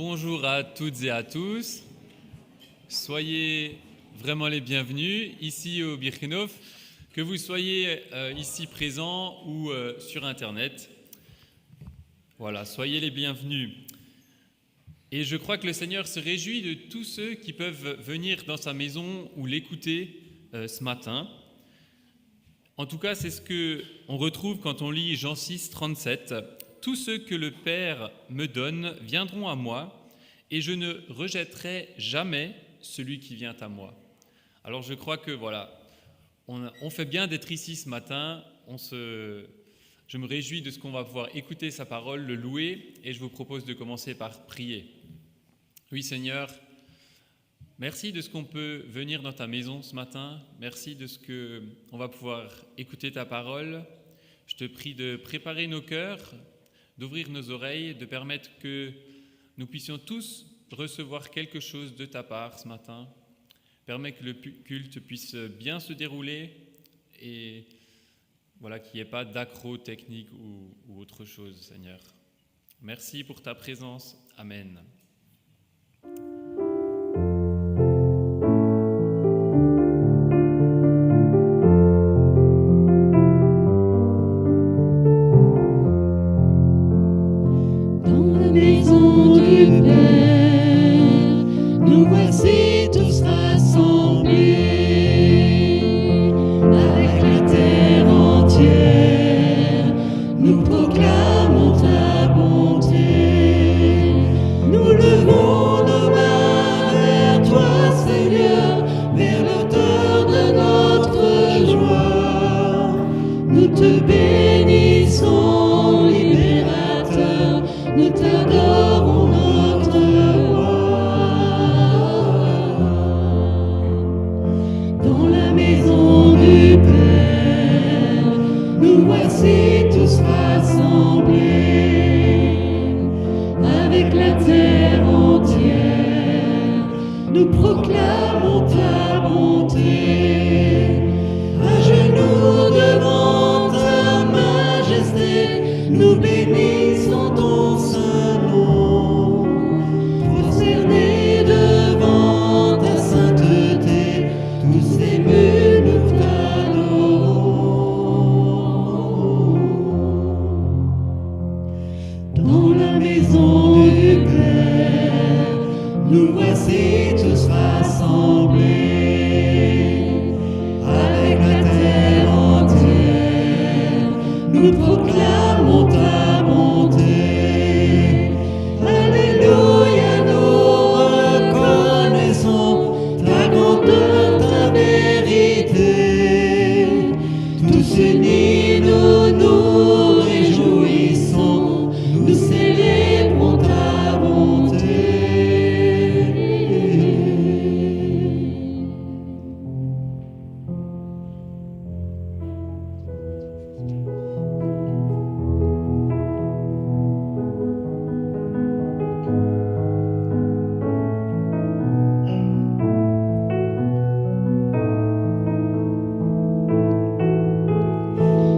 Bonjour à toutes et à tous. Soyez vraiment les bienvenus ici au Birkenhof, que vous soyez ici présents ou sur Internet. Voilà, soyez les bienvenus. Et je crois que le Seigneur se réjouit de tous ceux qui peuvent venir dans sa maison ou l'écouter ce matin. En tout cas, c'est ce qu'on retrouve quand on lit Jean 6, 37. « Tous ceux que le Père me donne viendront à moi, et je ne rejetterai jamais celui qui vient à moi. » Alors je crois que voilà, on fait bien d'être ici ce matin. Je me réjouis de ce qu'on va pouvoir écouter sa parole, le louer, et je vous propose de commencer par prier. Oui Seigneur, merci de ce qu'on peut venir dans ta maison ce matin. Merci de ce qu'on va pouvoir écouter ta parole. Je te prie de préparer nos cœurs, d'ouvrir nos oreilles, de permettre que nous puissions tous recevoir quelque chose de ta part ce matin. Permets que le culte puisse bien se dérouler et voilà, qu'il n'y ait pas d'accro technique ou autre chose, Seigneur. Merci pour ta présence. Amen.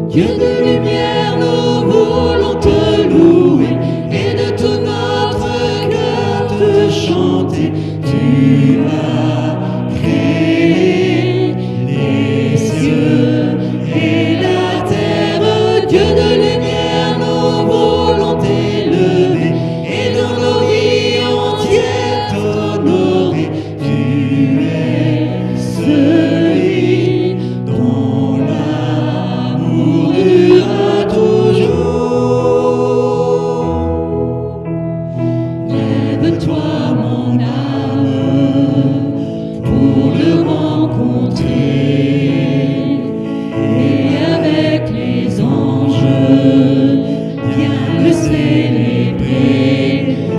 Dieu de lumière, nous voulons te louer et de tout notre cœur te chanter. Tu as créé les cieux et la terre. Dieu de lumière, nous voulons t'élever et dans nos vies entières t'honorer. Tu es celui dont l'amour durera toujours. Lève-toi mon âme pour le rencontrer et avec les anges viens le célébrer.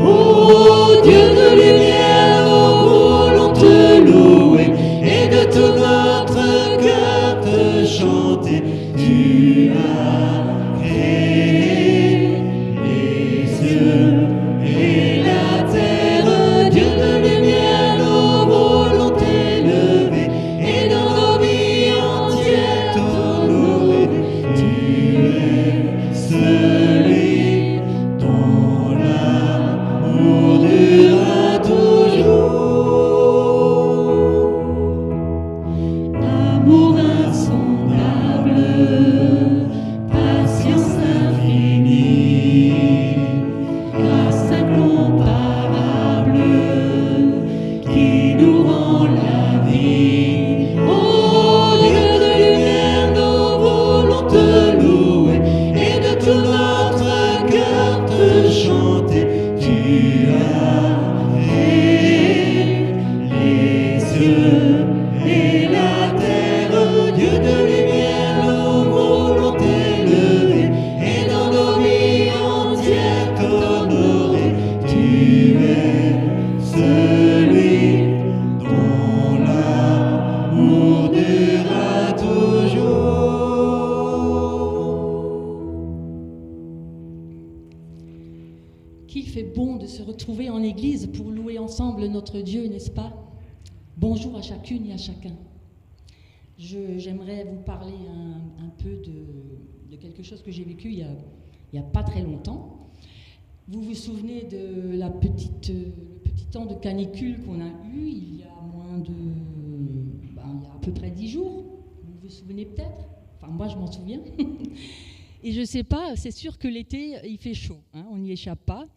Ô Dieu de lumière, nous voulons te louer et de tout notre cœur te chanter. Tu as créé les cieux et la terre. Dieu retrouvés en église pour louer ensemble notre Dieu, n'est-ce pas? Bonjour à chacune et à chacun. J'aimerais vous parler un peu de quelque chose que j'ai vécu il y a pas très longtemps. Vous vous souvenez de le petit temps de canicule qu'on a eu il y a il y a à peu près 10 jours. Vous vous souvenez peut-être? Enfin, moi, je m'en souviens. Et je ne sais pas, c'est sûr que l'été, il fait chaud, hein, on n'y échappe pas.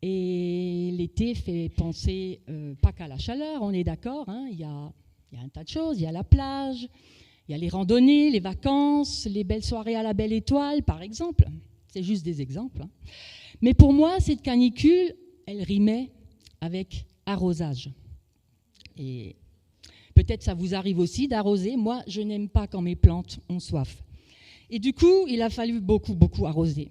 Et l'été fait penser pas qu'à la chaleur, on est d'accord, hein, il y a un tas de choses, il y a la plage, il y a les randonnées, les vacances, les belles soirées à la belle étoile, par exemple. C'est juste des exemples. Hein. Mais pour moi, cette canicule, elle rimait avec arrosage. Et peut-être ça vous arrive aussi d'arroser. Moi, je n'aime pas quand mes plantes ont soif. Et du coup, il a fallu beaucoup arroser.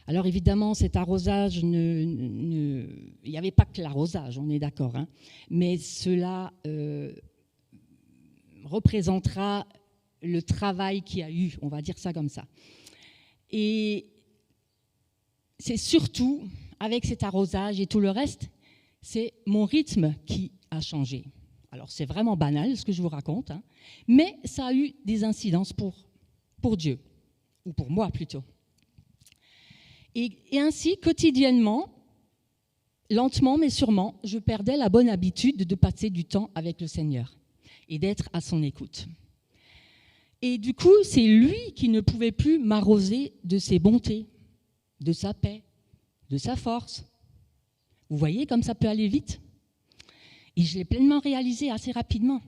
Alors évidemment, cet arrosage, il n'y avait pas que l'arrosage, on est d'accord, hein, mais cela représentera le travail qu'il y a eu, on va dire ça comme ça. Et c'est surtout, avec cet arrosage et tout le reste, c'est mon rythme qui a changé. Alors c'est vraiment banal ce que je vous raconte, hein, mais ça a eu des incidences pour Dieu, ou pour moi plutôt. Et ainsi, quotidiennement, lentement mais sûrement, je perdais la bonne habitude de passer du temps avec le Seigneur et d'être à son écoute. Et du coup, c'est lui qui ne pouvait plus m'arroser de ses bontés, de sa paix, de sa force. Vous voyez comme ça peut aller vite? Et je l'ai pleinement réalisé assez rapidement.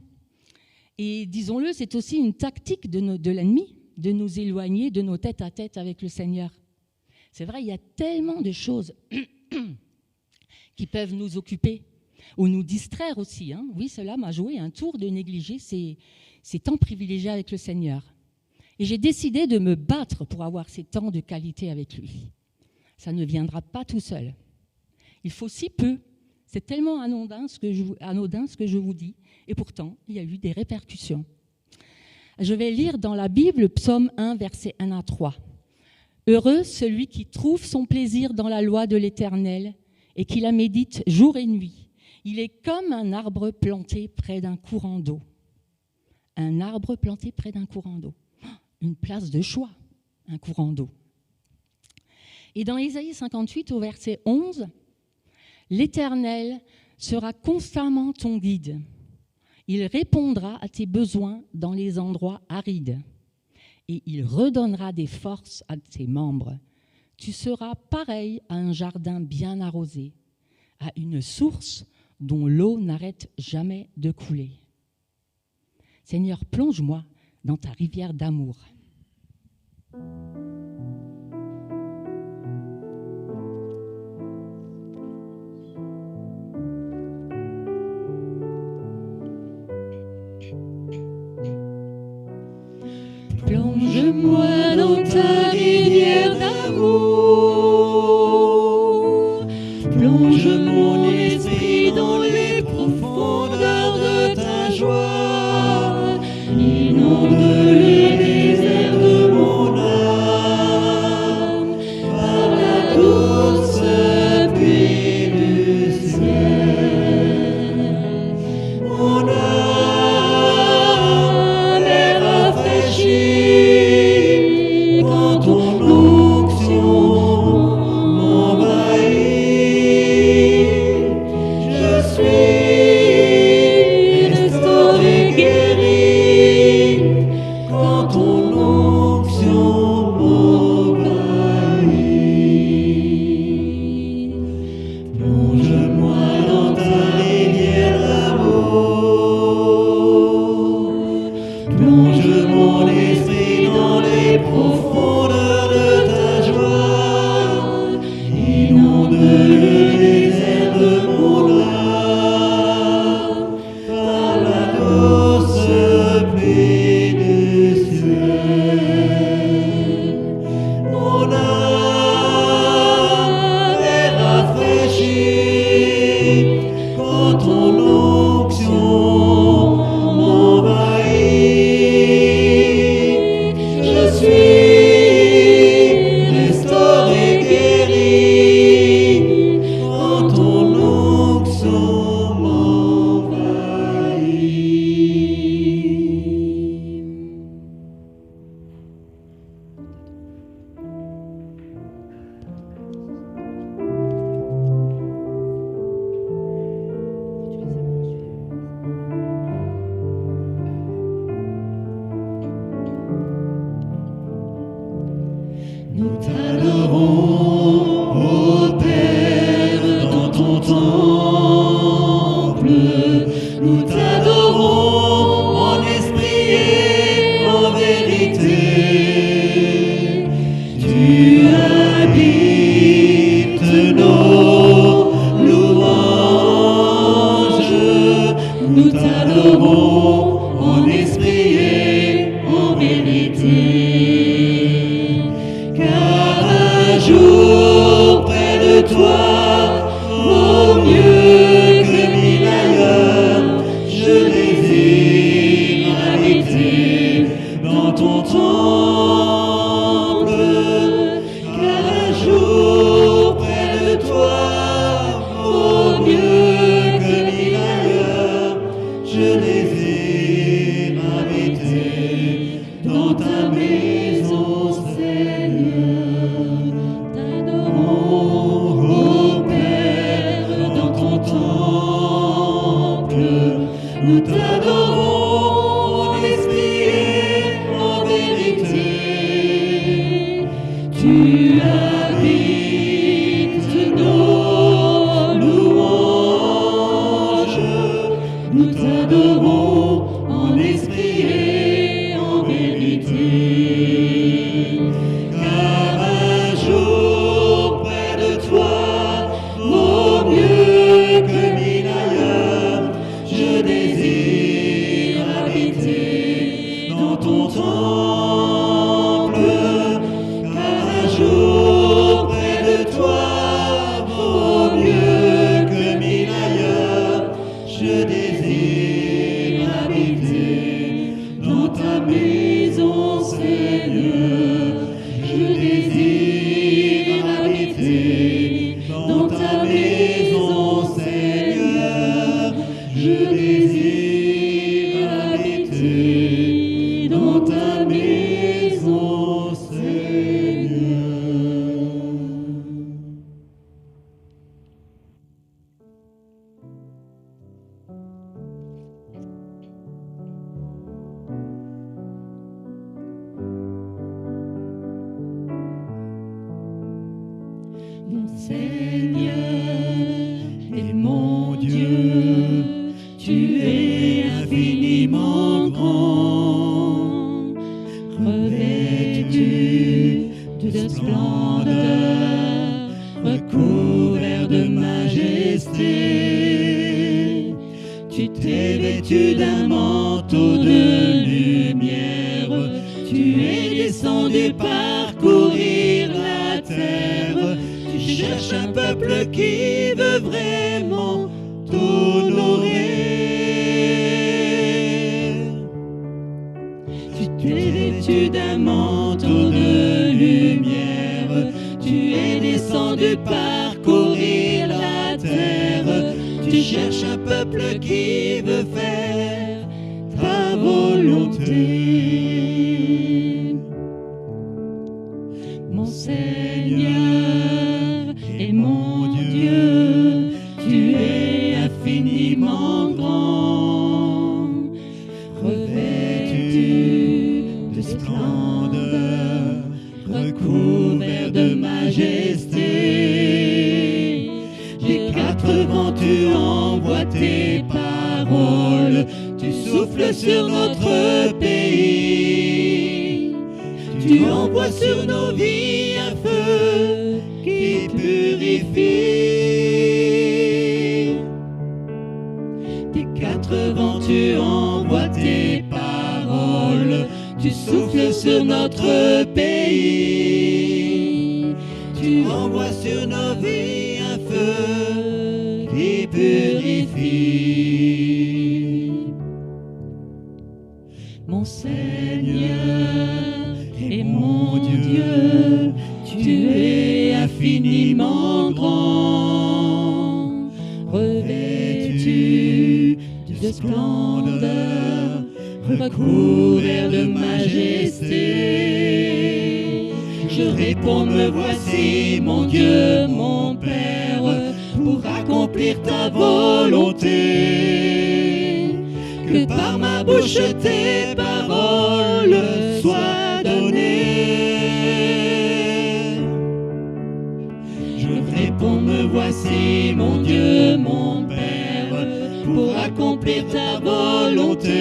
Et disons-le, c'est aussi une tactique de l'ennemi de nous éloigner de nos tête-à-tête avec le Seigneur. C'est vrai, il y a tellement de choses qui peuvent nous occuper ou nous distraire aussi. Hein. Oui, cela m'a joué un tour de négliger ces temps privilégiés avec le Seigneur. Et j'ai décidé de me battre pour avoir ces temps de qualité avec lui. Ça ne viendra pas tout seul. Il faut si peu. C'est tellement anodin ce que je vous dis. Et pourtant, il y a eu des répercussions. Je vais lire dans la Bible, Psaume 1, versets 1 à 3. Heureux celui qui trouve son plaisir dans la loi de l'Éternel et qui la médite jour et nuit. Il est comme un arbre planté près d'un courant d'eau. Un arbre planté près d'un courant d'eau. Une place de choix, un courant d'eau. Et dans Ésaïe 58, au verset 11, l'Éternel sera constamment ton guide. Il répondra à tes besoins dans les endroits arides. Et il redonnera des forces à tes membres. Tu seras pareil à un jardin bien arrosé, à une source dont l'eau n'arrête jamais de couler. Seigneur, plonge-moi dans ta rivière d'amour. Plonge-moi dans ta rivière d'amour. Plonge mon esprit dans les profondeurs de ta joie. Inonde le désert de mon âme. Nous t'adorons en esprit et en vérité. Tu habites nos louanges. Nous t'adorons en esprit et en vérité. Car un jour près de toi vaut mieux que 1000 ailleurs. Je désire habiter dans ton temple. Car un jour près de toi vaut mieux que 1000 ailleurs. Je désire habiter dans ta maison, Seigneur. T'adorons, ô Père, dans ton temple. Nous t'adorons en esprit et en vérité. Tu habites nos louanges. Nous t'adorons en esprit et en vérité. Car un jour près de toi vaut mieux que 1000 ailleurs. Je désire habiter dans ton temple. Car un jour près de toi vaut mieux que 1000 ailleurs. Je désire habiter dans ta maison, Seigneur. Je désire habiter dans ta maison, Seigneur. Je désire habiter dans ta maison, Seigneur. Mon Seigneur et mon Dieu, tu es infiniment grand, revêtu de splendeur, recouvert de majesté. Tu t'es vêtu d'un manteau de lumière, tu es descendu parcourir la terre. Tu cherches un peuple qui veut vraiment t'honorer. Tu t'es vêtu d'un manteau de lumière, tu es descendu parcourir la terre. Tu cherches un peuple qui veut faire ta volonté. Mon Seigneur et mon Dieu, tu es infiniment grand, revêtu de splendeur, recouvert de majesté. Des quatre vents tu envoies tes paroles, tu souffles sur notre pays. Tu envoies sur nos vies un feu qui purifie. Des quatre vents tu envoies tes paroles, tu souffles sur notre pays. Tu envoies sur nos vies un feu qui purifie. Mon Seigneur et mon Dieu, tu es infiniment grand, revêtu de splendeur, recouvert de majesté. Je réponds, me voici, mon Dieu, mon Père, pour accomplir ta volonté. Que par ma bouche tes paroles soient données. Je réponds, me voici, mon Dieu, mon Père, pour accomplir ta volonté.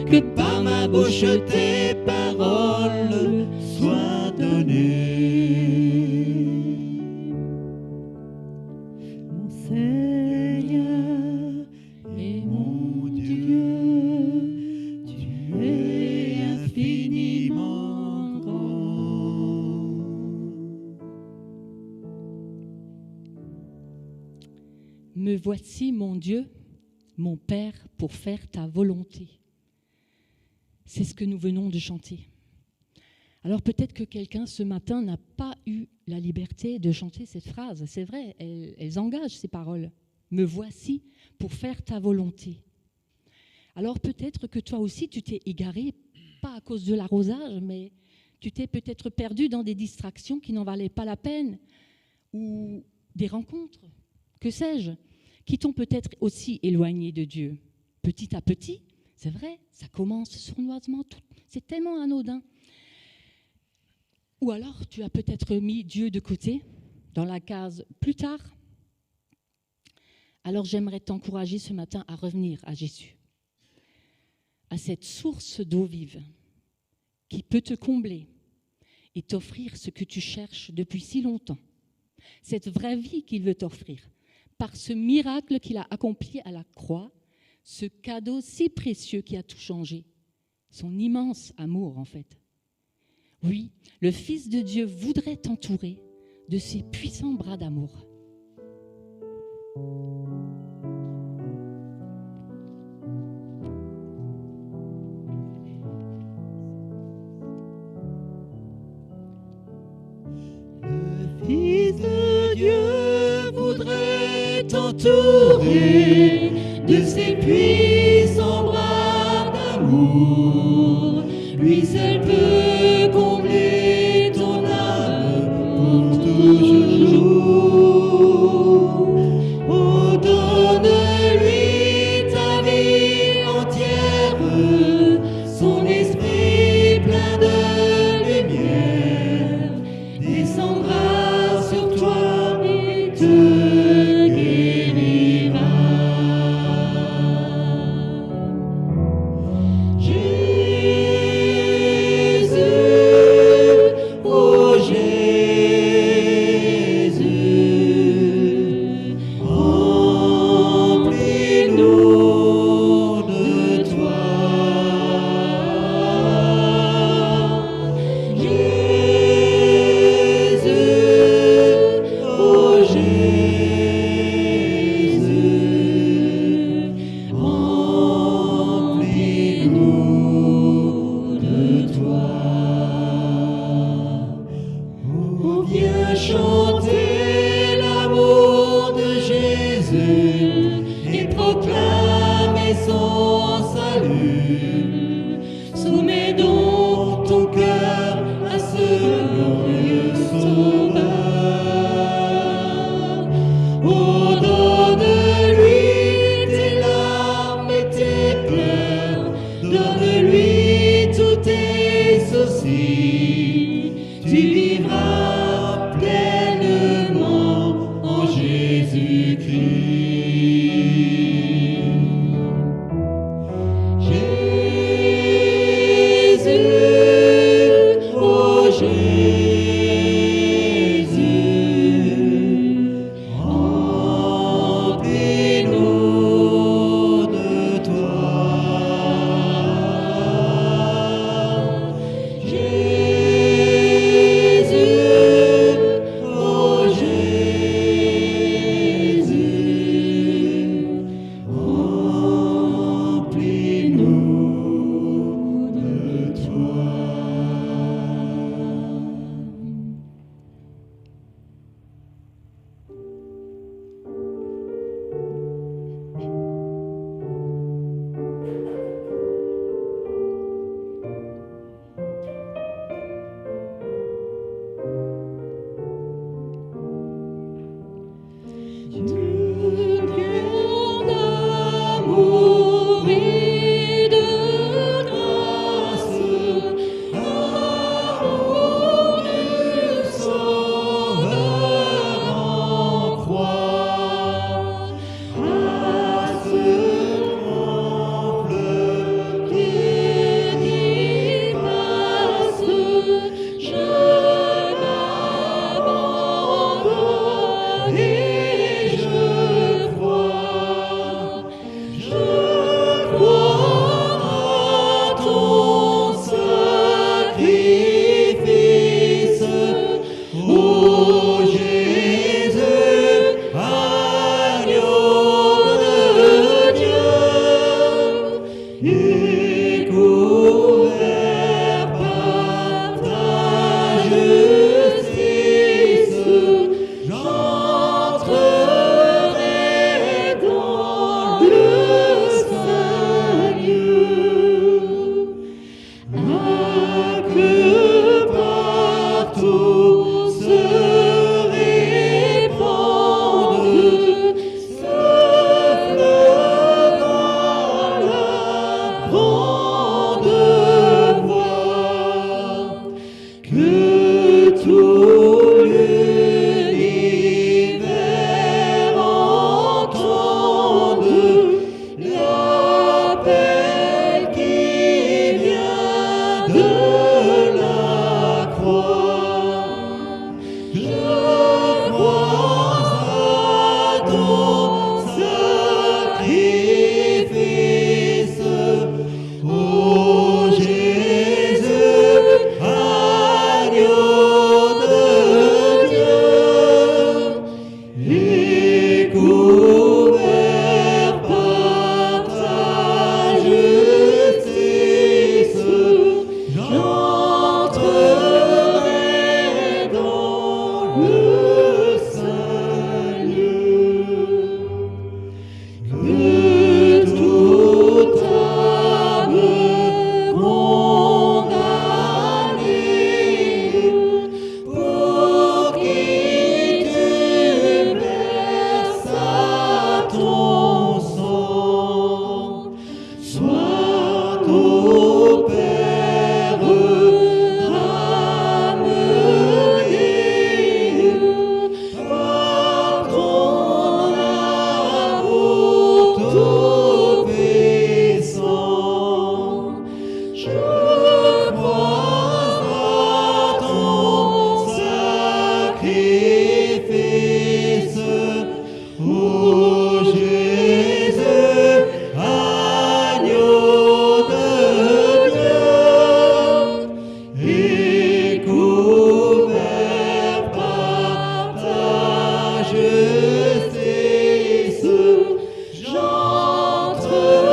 Que par ma bouche tes paroles soient données. Mon Seigneur et mon Dieu, tu es infiniment grand. Me voici, mon Dieu, mon Père, pour faire ta volonté. C'est ce que nous venons de chanter. Alors peut-être que quelqu'un ce matin n'a pas eu la liberté de chanter cette phrase. C'est vrai, elles engagent ces paroles. Me voici pour faire ta volonté. Alors peut-être que toi aussi tu t'es égaré, pas à cause de l'arrosage, mais tu t'es peut-être perdu dans des distractions qui n'en valaient pas la peine, ou des rencontres, que sais-je, qui t'ont peut-être aussi éloigné de Dieu. Petit à petit, c'est vrai, ça commence sournoisement, c'est tellement anodin. Ou alors, tu as peut-être mis Dieu de côté, dans la case « plus tard ». Alors, j'aimerais t'encourager ce matin à revenir à Jésus, à cette source d'eau vive qui peut te combler et t'offrir ce que tu cherches depuis si longtemps, cette vraie vie qu'il veut t'offrir, par ce miracle qu'il a accompli à la croix, ce cadeau si précieux qui a tout changé, son immense amour en fait. Oui, le Fils de Dieu voudrait t'entourer de ses puissants bras d'amour. Le Fils de Dieu voudrait t'entourer de ses puissants bras d'amour. Lui seul peut combler ton âme pour toujours. Oh, donne-lui ta vie entière, son esprit plein de lumière descendra sur toi et te guérira. Chanter l'amour de Jésus et proclamer son salut. Soumets donc ton cœur à ce glorieux Sauveur. Oh, donne-lui tes larmes et tes pleurs, donne-lui tous tes soucis. Tu vivras pleinement en Jésus-Christ. Jésus, oh Jésus, remplis-nous de toi. Jésus, oh Jésus, ton sang. Sois ton Père ramené par ton amour tout puissant. Je crois à ton sacrifice, ô Jésus, agneau de Dieu, et couvert par ta justice, j'entrerai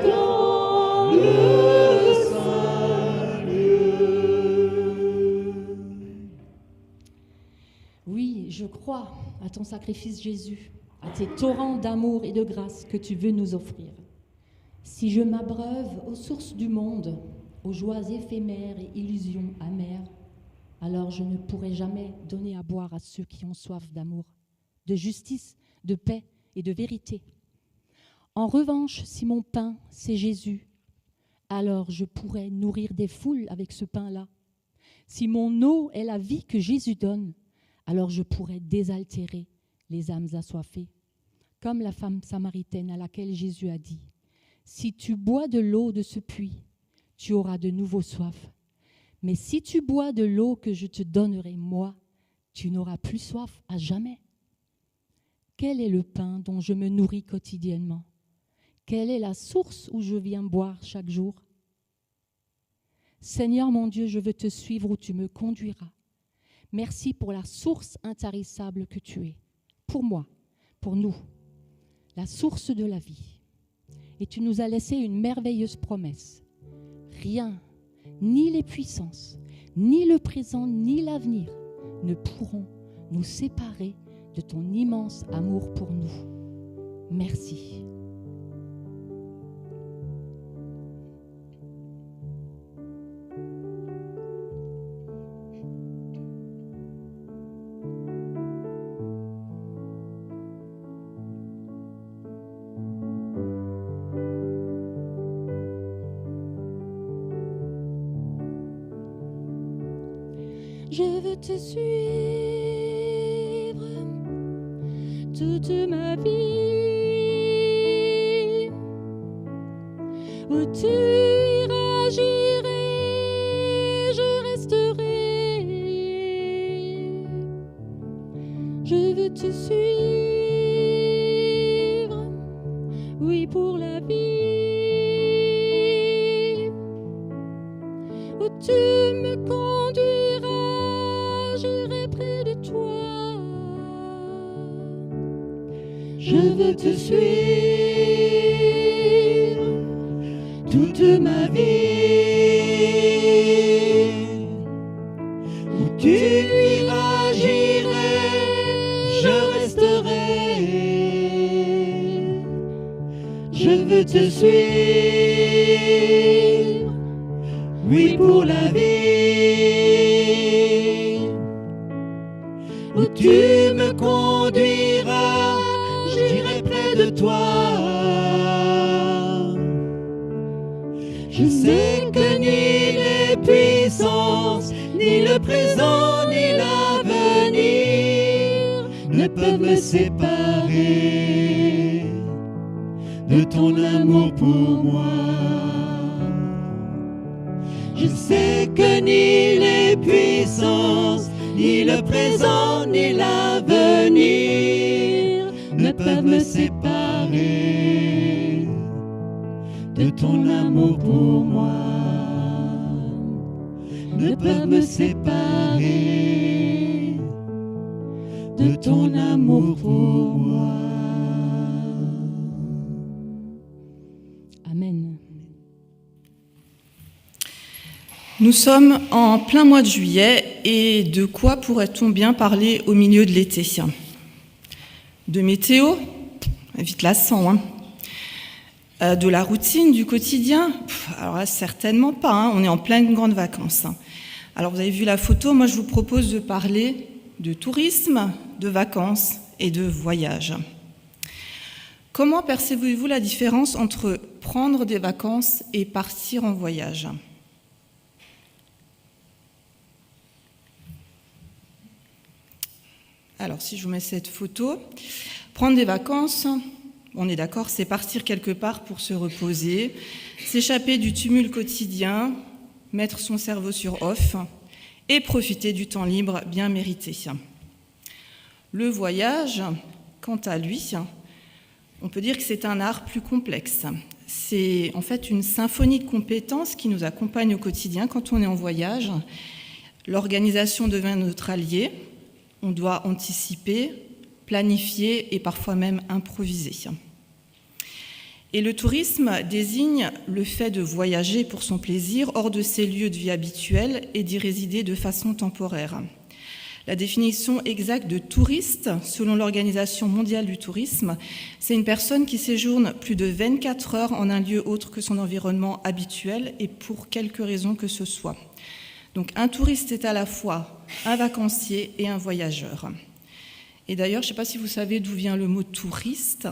dans le saint lieu. Oui, je crois à ton sacrifice, Jésus, à tes torrents d'amour et de grâce que tu veux nous offrir. Si je m'abreuve aux sources du monde, aux joies éphémères et illusions amères, alors je ne pourrai jamais donner à boire à ceux qui ont soif d'amour, de justice, de paix et de vérité. En revanche, si mon pain, c'est Jésus, alors je pourrai nourrir des foules avec ce pain-là. Si mon eau est la vie que Jésus donne, alors je pourrai désaltérer les âmes assoiffées, comme la femme samaritaine à laquelle Jésus a dit, « Si tu bois de l'eau de ce puits, tu auras de nouveau soif. Mais si tu bois de l'eau que je te donnerai, moi, tu n'auras plus soif à jamais. » Quel est le pain dont je me nourris quotidiennement? Quelle est la source où je viens boire chaque jour? Seigneur mon Dieu, je veux te suivre où tu me conduiras. Merci pour la source intarissable que tu es, pour moi, pour nous, la source de la vie. Et tu nous as laissé une merveilleuse promesse. Rien, ni les puissances, ni le présent, ni l'avenir ne pourront nous séparer de ton immense amour pour nous. Merci. Je veux te suivre toute ma vie. Où tu iras, j'irai, je resterai. Je veux te suivre, oui, pour la vie. Où tu me conduiras, j'irai près de toi. Je veux te suivre toute ma vie. Où tu iras, j'irai, je resterai. Je veux te suivre, oui, pour la vie. Où tu me conduiras, j'irai près de toi. Je sais que ni les puissances, ni le présent, ni l'avenir ne peuvent me séparer de ton amour pour moi. Je sais que ni les puissances, ni le présent, ni l'avenir ne peuvent me séparer de ton amour pour moi. Ne peuvent me séparer de ton amour pour moi. Amen. Nous sommes en plein mois de juillet et de quoi pourrait-on bien parler au milieu de l'été? De météo? Vite lassant, hein. De la routine, du quotidien? Alors là, certainement pas, hein. On est en pleine grande vacances. Alors vous avez vu la photo, moi je vous propose de parler de tourisme, de vacances et de voyage. Comment percevez-vous la différence entre prendre des vacances et partir en voyage ? Alors, si je vous mets cette photo, prendre des vacances, on est d'accord, c'est partir quelque part pour se reposer, s'échapper du tumulte quotidien, mettre son cerveau sur off et profiter du temps libre bien mérité. Le voyage, quant à lui, on peut dire que c'est un art plus complexe. C'est en fait une symphonie de compétences qui nous accompagne au quotidien quand on est en voyage. L'organisation devient notre allié. On doit anticiper, planifier et parfois même improviser. Et le tourisme désigne le fait de voyager pour son plaisir hors de ses lieux de vie habituels et d'y résider de façon temporaire. La définition exacte de touriste, selon l'Organisation mondiale du tourisme, c'est une personne qui séjourne plus de 24 heures en un lieu autre que son environnement habituel et pour quelque raison que ce soit. Donc un touriste est à la fois un vacancier et un voyageur. Et d'ailleurs, je ne sais pas si vous savez d'où vient le mot touriste.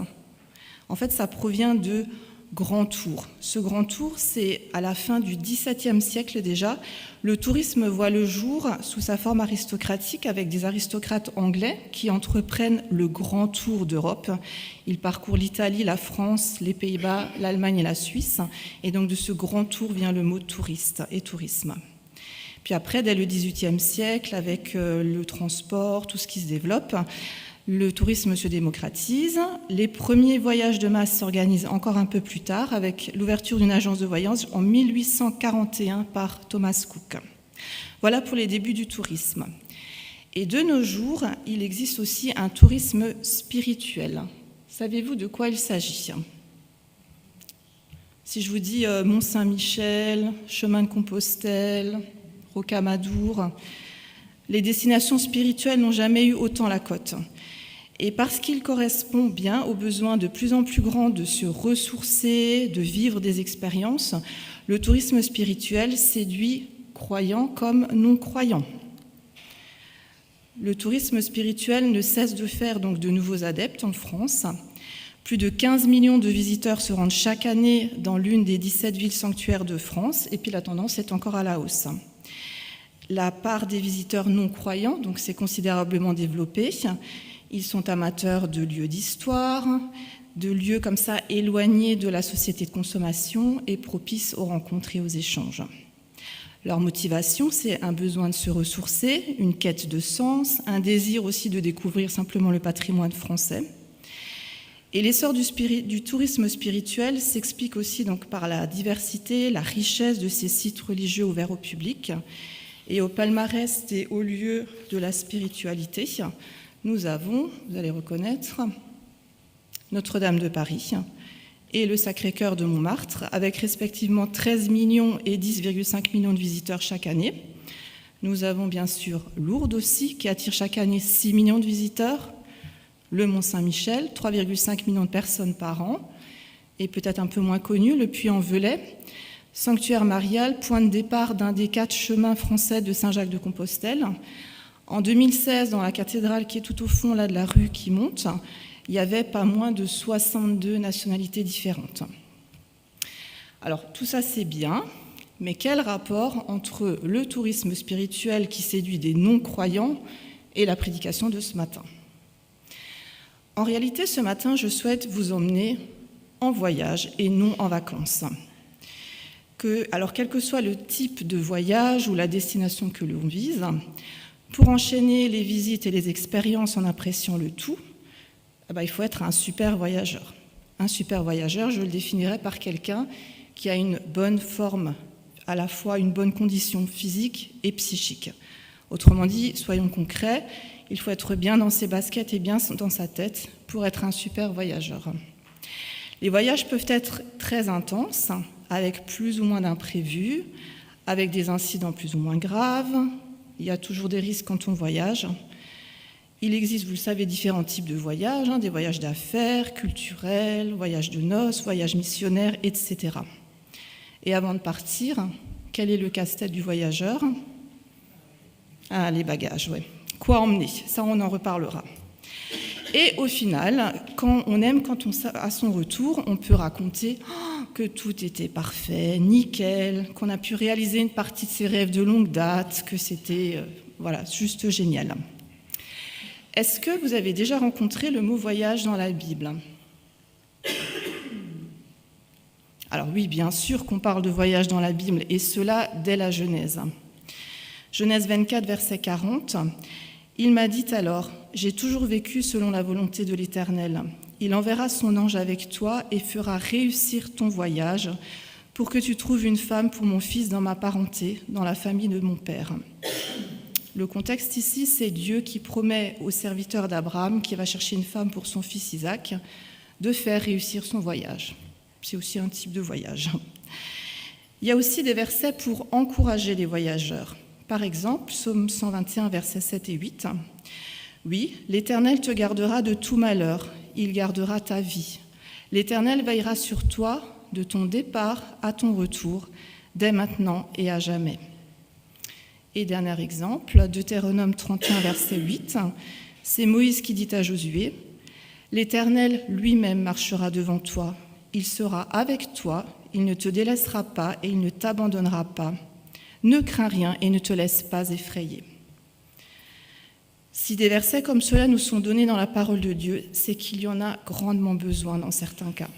En fait, ça provient de Grand Tour. Ce Grand Tour, c'est à la fin du XVIIe siècle déjà. Le tourisme voit le jour sous sa forme aristocratique avec des aristocrates anglais qui entreprennent le Grand Tour d'Europe. Ils parcourent l'Italie, la France, les Pays-Bas, l'Allemagne et la Suisse. Et donc de ce Grand Tour vient le mot touriste et tourisme. Puis après, dès le XVIIIe siècle, avec le transport, tout ce qui se développe, le tourisme se démocratise. Les premiers voyages de masse s'organisent encore un peu plus tard avec l'ouverture d'une agence de voyage en 1841 par Thomas Cook. Voilà pour les débuts du tourisme. Et de nos jours, il existe aussi un tourisme spirituel. Savez-vous de quoi il s'agit ? Si je vous dis Mont-Saint-Michel, Chemin de Compostelle, Rocamadour, les destinations spirituelles n'ont jamais eu autant la cote. Et parce qu'il correspond bien aux besoins de plus en plus grands de se ressourcer, de vivre des expériences, le tourisme spirituel séduit croyants comme non-croyants. Le tourisme spirituel ne cesse de faire donc de nouveaux adeptes en France. Plus de 15 millions de visiteurs se rendent chaque année dans l'une des 17 villes sanctuaires de France, et puis la tendance est encore à la hausse. La part des visiteurs non-croyants, donc c'est considérablement développé. Ils sont amateurs de lieux d'histoire, de lieux comme ça éloignés de la société de consommation et propices aux rencontres et aux échanges. Leur motivation, c'est un besoin de se ressourcer, une quête de sens, un désir aussi de découvrir simplement le patrimoine français. Et l'essor du tourisme spirituel s'explique aussi donc par la diversité, la richesse de ces sites religieux ouverts au public. Et au palmarès des hauts lieux de la spiritualité, nous avons, vous allez reconnaître, Notre-Dame de Paris et le Sacré-Cœur de Montmartre, avec respectivement 13 millions et 10,5 millions de visiteurs chaque année. Nous avons bien sûr Lourdes aussi, qui attire chaque année 6 millions de visiteurs, le Mont-Saint-Michel, 3,5 millions de personnes par an, et peut-être un peu moins connu, le Puy-en-Velay, sanctuaire marial, point de départ d'un des 4 chemins français de Saint-Jacques-de-Compostelle. En 2016, dans la cathédrale qui est tout au fond là, de la rue qui monte, il y avait pas moins de 62 nationalités différentes. Alors tout ça c'est bien, mais quel rapport entre le tourisme spirituel qui séduit des non-croyants et la prédication de ce matin ? En réalité, ce matin, je souhaite vous emmener en voyage et non en vacances. Alors, quel que soit le type de voyage ou la destination que l'on vise, pour enchaîner les visites et les expériences en appréciant le tout, il faut être un super voyageur. Un super voyageur, je le définirais par quelqu'un qui a une bonne forme, à la fois une bonne condition physique et psychique. Autrement dit, soyons concrets, il faut être bien dans ses baskets et bien dans sa tête pour être un super voyageur. Les voyages peuvent être très intenses, avec plus ou moins d'imprévus, avec des incidents plus ou moins graves. Il y a toujours des risques quand on voyage. Il existe, vous le savez, différents types de voyages, des voyages d'affaires, culturels, voyages de noces, voyages missionnaires, etc. Et avant de partir, quel est le casse-tête du voyageur ? Les bagages, oui. Quoi emmener ? Ça, on en reparlera. Et au final, quand à son retour, on peut raconter que tout était parfait, nickel, qu'on a pu réaliser une partie de ses rêves de longue date, que c'était juste génial. Est-ce que vous avez déjà rencontré le mot voyage dans la Bible ? Alors oui, bien sûr qu'on parle de voyage dans la Bible, et cela dès la Genèse. Genèse 24, verset 40. « Il m'a dit alors, j'ai toujours vécu selon la volonté de l'Éternel. Il enverra son ange avec toi et fera réussir ton voyage pour que tu trouves une femme pour mon fils dans ma parenté, dans la famille de mon père. » Le contexte ici, c'est Dieu qui promet au serviteur d'Abraham, qui va chercher une femme pour son fils Isaac, de faire réussir son voyage. C'est aussi un type de voyage. Il y a aussi des versets pour encourager les voyageurs. Par exemple, Psaume 121, versets 7 et 8. « Oui, l'Éternel te gardera de tout malheur, il gardera ta vie. L'Éternel veillera sur toi de ton départ à ton retour, dès maintenant et à jamais. » Et dernier exemple, Deutéronome 31, verset 8. C'est Moïse qui dit à Josué, « L'Éternel lui-même marchera devant toi. Il sera avec toi, il ne te délaissera pas et il ne t'abandonnera pas. Ne crains rien et ne te laisse pas effrayer. » Si des versets comme cela nous sont donnés dans la parole de Dieu, c'est qu'il y en a grandement besoin dans certains cas.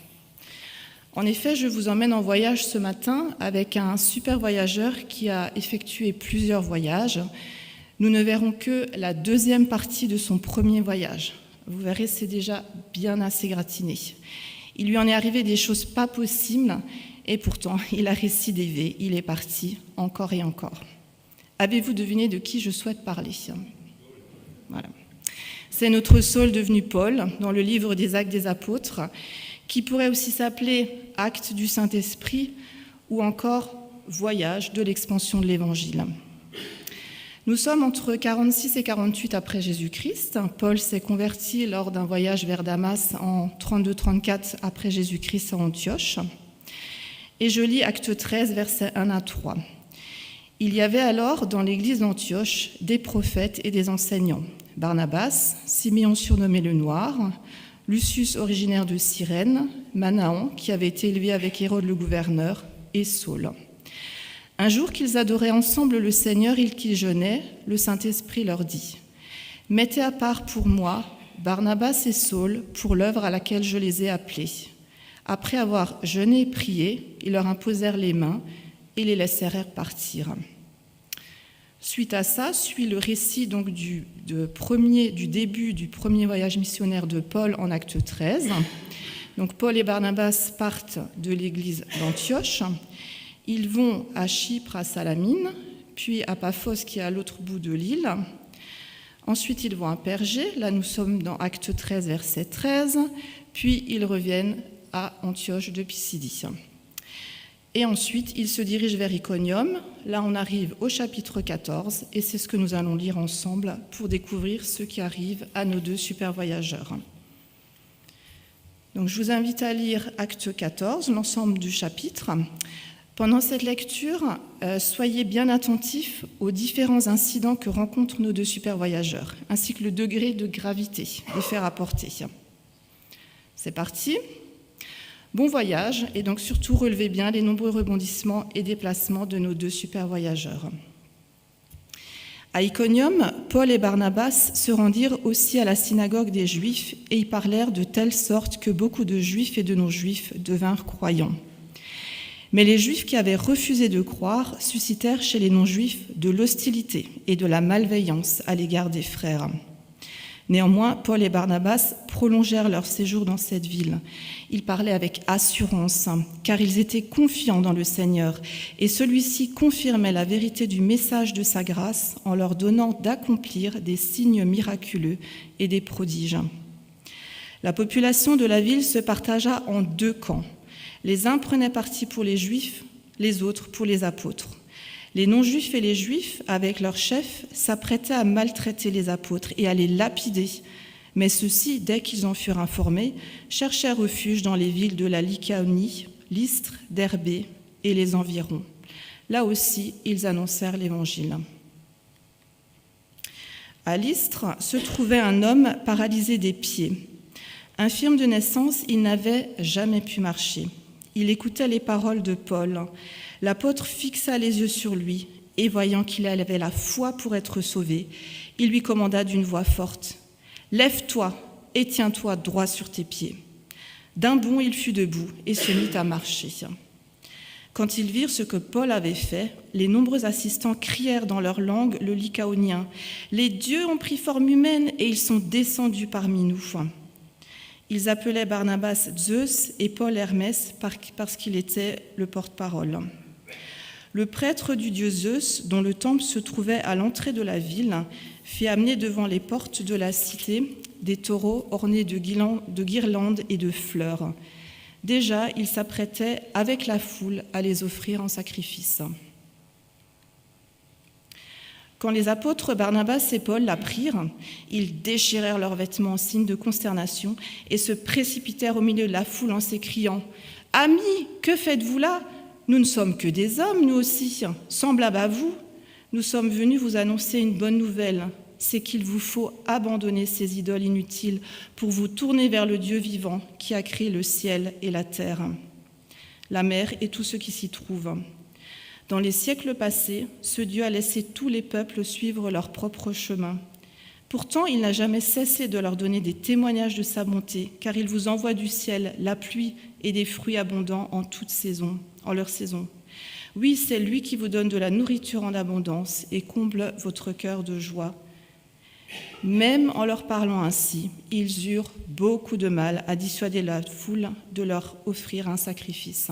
En effet, je vous emmène en voyage ce matin avec un super voyageur qui a effectué plusieurs voyages. Nous ne verrons que la deuxième partie de son premier voyage. Vous verrez, c'est déjà bien assez gratiné. Il lui en est arrivé des choses pas possibles et pourtant, il a récidivé. Il est parti encore et encore. Avez-vous deviné de qui je souhaite parler ? Voilà. C'est notre Saul devenu Paul dans le livre des Actes des Apôtres, qui pourrait aussi s'appeler Actes du Saint-Esprit ou encore Voyage de l'expansion de l'Évangile. Nous sommes entre 46 et 48 après Jésus-Christ. Paul s'est converti lors d'un voyage vers Damas en 32-34 après Jésus-Christ à Antioche. Et je lis Acte 13, versets 1 à 3. « Il y avait alors dans l'église d'Antioche des prophètes et des enseignants. Barnabas, Siméon surnommé le Noir, Lucius originaire de Cyrène, Manaon qui avait été élevé avec Hérode le gouverneur, et Saul. Un jour qu'ils adoraient ensemble le Seigneur et qu'ils jeûnaient, le Saint-Esprit leur dit « Mettez à part pour moi Barnabas et Saul pour l'œuvre à laquelle je les ai appelés. » Après avoir jeûné et prié, ils leur imposèrent les mains et les laissèrent partir. Suite à ça, suit le récit donc du début du premier voyage missionnaire de Paul en Acte 13. Donc Paul et Barnabas partent de l'église d'Antioche. Ils vont à Chypre, à Salamine, puis à Paphos qui est à l'autre bout de l'île. Ensuite, ils vont à Pergé. Là, nous sommes dans Acte 13, verset 13. Puis, ils reviennent à Antioche de Pisidie. Et ensuite, ils se dirigent vers Iconium. Là, on arrive au chapitre 14, et c'est ce que nous allons lire ensemble pour découvrir ce qui arrive à nos deux super voyageurs. Donc, je vous invite à lire Acte 14, l'ensemble du chapitre. Pendant cette lecture, soyez bien attentifs aux différents incidents que rencontrent nos deux super voyageurs, ainsi que le degré de gravité des faits rapportés. C'est parti. Bon voyage, et donc surtout relevez bien les nombreux rebondissements et déplacements de nos deux super voyageurs. À Iconium, Paul et Barnabas se rendirent aussi à la synagogue des Juifs et y parlèrent de telle sorte que beaucoup de Juifs et de non-Juifs devinrent croyants. Mais les Juifs qui avaient refusé de croire suscitèrent chez les non-Juifs de l'hostilité et de la malveillance à l'égard des frères. Néanmoins, Paul et Barnabas prolongèrent leur séjour dans cette ville. Ils parlaient avec assurance, car ils étaient confiants dans le Seigneur, et celui-ci confirmait la vérité du message de sa grâce en leur donnant d'accomplir des signes miraculeux et des prodiges. La population de la ville se partagea en deux camps. Les uns prenaient parti pour les Juifs, les autres pour les apôtres. Les non-juifs et les juifs, avec leurs chefs, s'apprêtaient à maltraiter les apôtres et à les lapider. Mais ceux-ci, dès qu'ils en furent informés, cherchèrent refuge dans les villes de la Lycaonie, Lystre, Derbé et les environs. Là aussi, ils annoncèrent l'Évangile. À Lystre se trouvait un homme paralysé des pieds. Infirme de naissance, il n'avait jamais pu marcher. Il écoutait les paroles de Paul. L'apôtre fixa les yeux sur lui et voyant qu'il avait la foi pour être sauvé, il lui commanda d'une voix forte « Lève-toi et tiens-toi droit sur tes pieds. » D'un bond, il fut debout et se mit à marcher. Quand ils virent ce que Paul avait fait, les nombreux assistants crièrent dans leur langue le lycaonien « Les dieux ont pris forme humaine et ils sont descendus parmi nous. » Ils appelaient Barnabas Zeus et Paul Hermès parce qu'il était le porte-parole. Le prêtre du dieu Zeus, dont le temple se trouvait à l'entrée de la ville, fit amener devant les portes de la cité des taureaux ornés de guirlandes et de fleurs. Déjà, il s'apprêtait avec la foule à les offrir en sacrifice. Quand les apôtres Barnabas et Paul l'apprirent, ils déchirèrent leurs vêtements en signe de consternation et se précipitèrent au milieu de la foule en s'écriant « Amis, que faites-vous là ? Nous ne sommes que des hommes, nous aussi, semblables à vous. Nous sommes venus vous annoncer une bonne nouvelle, c'est qu'il vous faut abandonner ces idoles inutiles pour vous tourner vers le Dieu vivant qui a créé le ciel et la terre, la mer et tout ce qui s'y trouve. Dans les siècles passés, ce Dieu a laissé tous les peuples suivre leur propre chemin. Pourtant, il n'a jamais cessé de leur donner des témoignages de sa bonté, car il vous envoie du ciel la pluie et des fruits abondants en toute saison, en leur saison. Oui, c'est lui qui vous donne de la nourriture en abondance et comble votre cœur de joie. Même en leur parlant ainsi, ils eurent beaucoup de mal à dissuader la foule de leur offrir un sacrifice.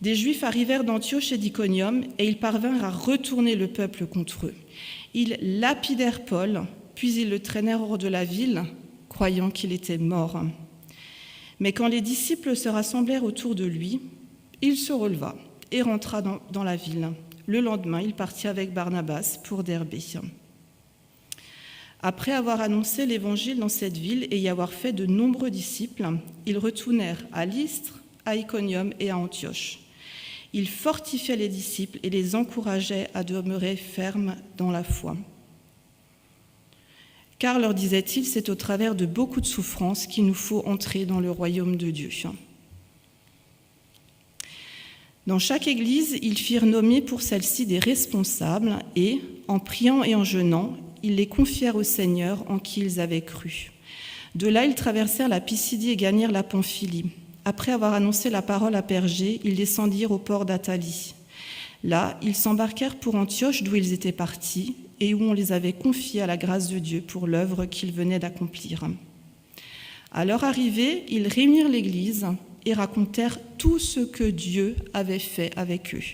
Des Juifs arrivèrent d'Antioche et d'Iconium et ils parvinrent à retourner le peuple contre eux. Ils lapidèrent Paul, puis ils le traînèrent hors de la ville, croyant qu'il était mort. Mais quand les disciples se rassemblèrent autour de lui, il se releva et rentra dans la ville. Le lendemain, il partit avec Barnabas pour Derbé. Après avoir annoncé l'évangile dans cette ville et y avoir fait de nombreux disciples, ils retournèrent à Lystre, à Iconium et à Antioche. Ils fortifiaient les disciples et les encourageaient à demeurer fermes dans la foi. Car, leur disait-il, c'est au travers de beaucoup de souffrances qu'il nous faut entrer dans le royaume de Dieu. Dans chaque église, ils firent nommer pour celle-ci des responsables et, en priant et en jeûnant, ils les confièrent au Seigneur en qui ils avaient cru. De là, ils traversèrent la Pisidie et gagnèrent la Pamphylie. Après avoir annoncé la parole à Pergé, ils descendirent au port d'Attalie. Là, ils s'embarquèrent pour Antioche, d'où ils étaient partis, et où on les avait confiés à la grâce de Dieu pour l'œuvre qu'ils venaient d'accomplir. À leur arrivée, ils réunirent l'Église et racontèrent tout ce que Dieu avait fait avec eux.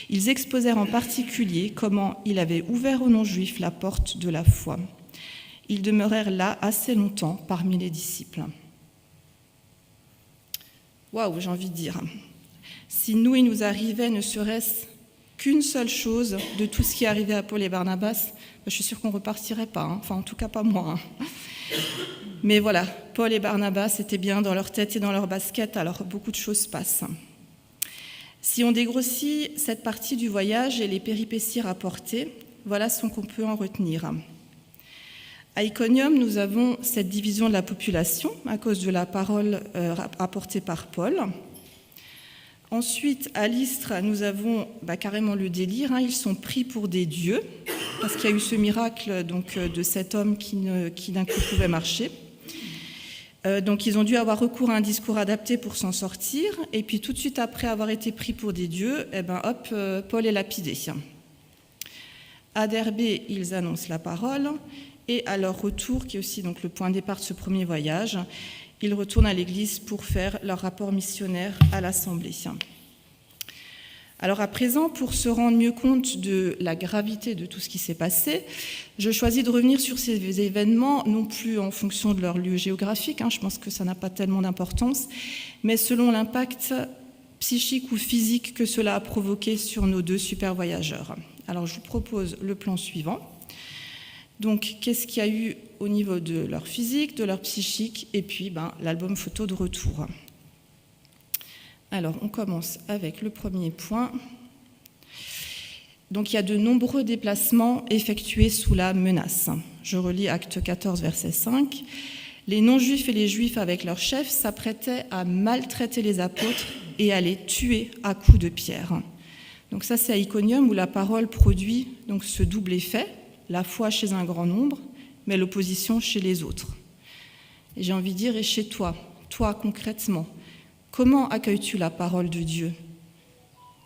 Ils exposèrent en particulier comment il avait ouvert aux non-juifs la porte de la foi. Ils demeurèrent là assez longtemps parmi les disciples. Waouh, j'ai envie de dire. Si nous, il nous arrivait ne serait-ce qu'une seule chose de tout ce qui est arrivé à Paul et Barnabas, je suis sûre qu'on ne repartirait pas, enfin en tout cas pas moi. Mais voilà, Paul et Barnabas étaient bien dans leur tête et dans leur basket, alors beaucoup de choses se passent. Si on dégrossit cette partie du voyage et les péripéties rapportées, voilà ce qu'on peut en retenir. À Iconium, nous avons cette division de la population à cause de la parole apportée par Paul. Ensuite, à Lystre, nous avons carrément le délire. Ils sont pris pour des dieux parce qu'il y a eu ce miracle de cet homme qui d'un coup pouvait marcher. Donc, ils ont dû avoir recours à un discours adapté pour s'en sortir. Et puis, tout de suite après avoir été pris pour des dieux, Paul est lapidé. À Derbé, ils annoncent la parole. Et à leur retour, qui est aussi donc le point de départ de ce premier voyage, ils retournent à l'église pour faire leur rapport missionnaire à l'Assemblée. Alors à présent, pour se rendre mieux compte de la gravité de tout ce qui s'est passé, je choisis de revenir sur ces événements, non plus en fonction de leur lieu géographique, je pense que ça n'a pas tellement d'importance, mais selon l'impact psychique ou physique que cela a provoqué sur nos deux super voyageurs. Alors je vous propose le plan suivant. Donc, qu'est-ce qu'il y a eu au niveau de leur physique, de leur psychique, et puis l'album photo de retour. Alors, on commence avec le premier point. Donc il y a de nombreux déplacements effectués sous la menace. Je relis Actes 14, verset 5. Les non-juifs et les juifs avec leurs chefs s'apprêtaient à maltraiter les apôtres et à les tuer à coups de pierre. Donc ça, c'est à Iconium où la parole produit donc ce double effet, la foi chez un grand nombre, mais l'opposition chez les autres. Et j'ai envie de dire, et chez toi, toi concrètement, comment accueilles-tu la parole de Dieu ?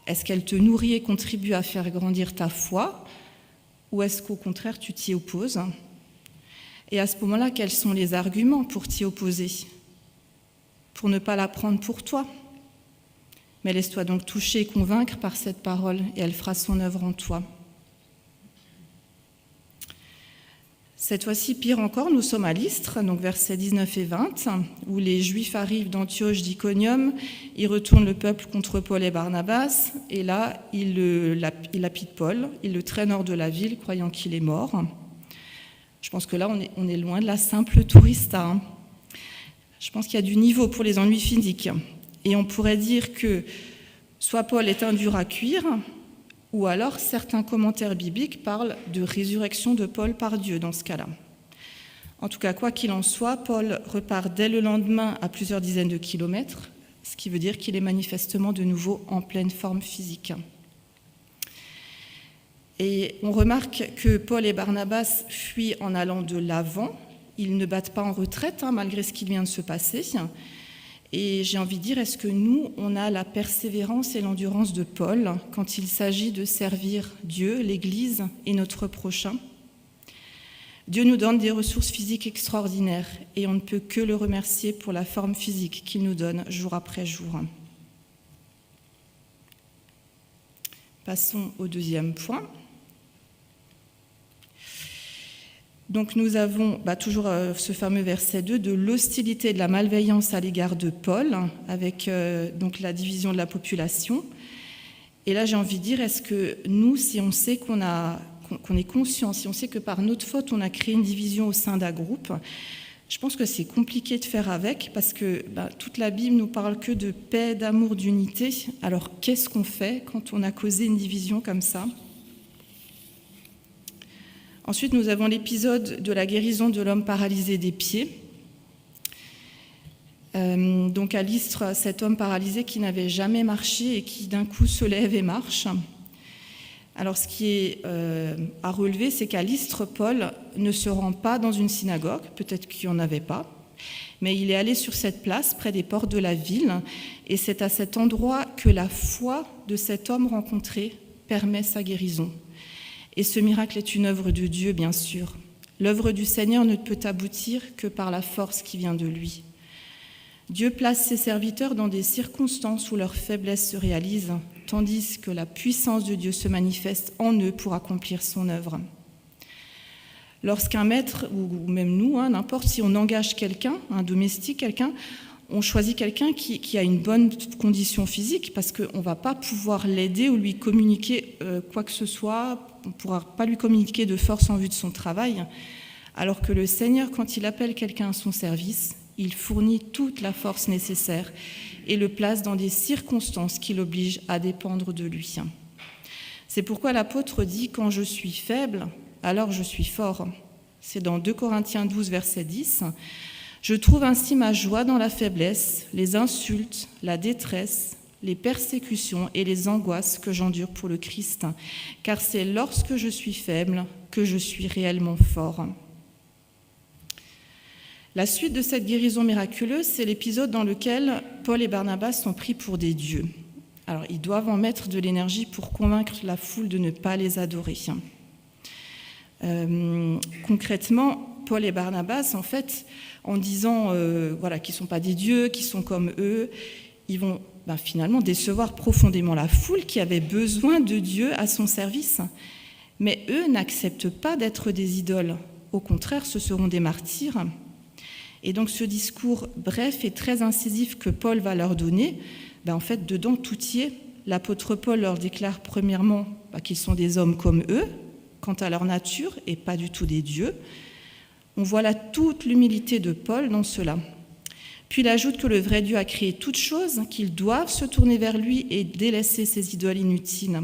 Est-ce qu'elle te nourrit et contribue à faire grandir ta foi, ou est-ce qu'au contraire tu t'y opposes ? Et à ce moment-là, quels sont les arguments pour t'y opposer ? Pour ne pas la prendre pour toi ? Mais laisse-toi donc toucher et convaincre par cette parole, et elle fera son œuvre en toi. Cette fois-ci, pire encore, nous sommes à Lystre, donc versets 19 et 20, où les Juifs arrivent d'Antioche d'Iconium, ils retournent le peuple contre Paul et Barnabas, et là, ils lapident Paul, ils le traînent hors de la ville, croyant qu'il est mort. Je pense que là, on est loin de la simple tourista. Hein. Je pense qu'il y a du niveau pour les ennuis physiques. Et on pourrait dire que soit Paul est un dur à cuire, ou alors certains commentaires bibliques parlent de résurrection de Paul par Dieu dans ce cas-là. En tout cas, quoi qu'il en soit, Paul repart dès le lendemain à plusieurs dizaines de kilomètres, ce qui veut dire qu'il est manifestement de nouveau en pleine forme physique. Et on remarque que Paul et Barnabas fuient en allant de l'avant. Ils ne battent pas en retraite, malgré ce qui vient de se passer. Et j'ai envie de dire, est-ce que nous, on a la persévérance et l'endurance de Paul quand il s'agit de servir Dieu, l'Église et notre prochain ? Dieu nous donne des ressources physiques extraordinaires et on ne peut que le remercier pour la forme physique qu'il nous donne jour après jour. Passons au deuxième point. Donc nous avons toujours ce fameux verset 2 de l'hostilité et de la malveillance à l'égard de Paul, avec donc la division de la population. Et là j'ai envie de dire, est-ce que nous, si on sait qu'on est conscient, si on sait que par notre faute on a créé une division au sein d'un groupe, je pense que c'est compliqué de faire avec, parce que toute la Bible nous parle que de paix, d'amour, d'unité. Alors qu'est-ce qu'on fait quand on a causé une division comme ça ? Ensuite, nous avons l'épisode de la guérison de l'homme paralysé des pieds. Donc à Lystre, cet homme paralysé qui n'avait jamais marché et qui d'un coup se lève et marche. Alors ce qui est à relever, c'est qu'à Lystre, Paul ne se rend pas dans une synagogue, peut-être qu'il n'y en avait pas, mais il est allé sur cette place près des portes de la ville, et c'est à cet endroit que la foi de cet homme rencontré permet sa guérison. Et ce miracle est une œuvre de Dieu, bien sûr. L'œuvre du Seigneur ne peut aboutir que par la force qui vient de lui. Dieu place ses serviteurs dans des circonstances où leur faiblesse se réalise, tandis que la puissance de Dieu se manifeste en eux pour accomplir son œuvre. Lorsqu'un maître, ou même nous, n'importe, si on engage quelqu'un, un domestique, quelqu'un, on choisit quelqu'un qui a une bonne condition physique, parce qu'on ne va pas pouvoir l'aider ou lui communiquer quoi que ce soit, on ne pourra pas lui communiquer de force en vue de son travail, alors que le Seigneur, quand il appelle quelqu'un à son service, il fournit toute la force nécessaire et le place dans des circonstances qui l'obligent à dépendre de lui. C'est pourquoi l'apôtre dit « Quand je suis faible, alors je suis fort ». C'est dans 2 Corinthiens 12, verset 10. « Je trouve ainsi ma joie dans la faiblesse, les insultes, la détresse, les persécutions et les angoisses que j'endure pour le Christ, car c'est lorsque je suis faible que je suis réellement fort. » La suite de cette guérison miraculeuse, c'est l'épisode dans lequel Paul et Barnabas sont pris pour des dieux. Alors, ils doivent en mettre de l'énergie pour convaincre la foule de ne pas les adorer. Concrètement, Paul et Barnabas, en fait, en disant qu'ils ne sont pas des dieux, qu'ils sont comme eux, ils vont finalement décevoir profondément la foule qui avait besoin de Dieu à son service. Mais eux n'acceptent pas d'être des idoles. Au contraire, ce seront des martyrs. Et donc ce discours bref et très incisif que Paul va leur donner, en fait, dedans, tout y est. L'apôtre Paul leur déclare premièrement qu'ils sont des hommes comme eux, quant à leur nature, et pas du tout des dieux. On voit là toute l'humilité de Paul dans cela. Puis il ajoute que le vrai Dieu a créé toutes choses, qu'ils doivent se tourner vers lui et délaisser ces idoles inutiles.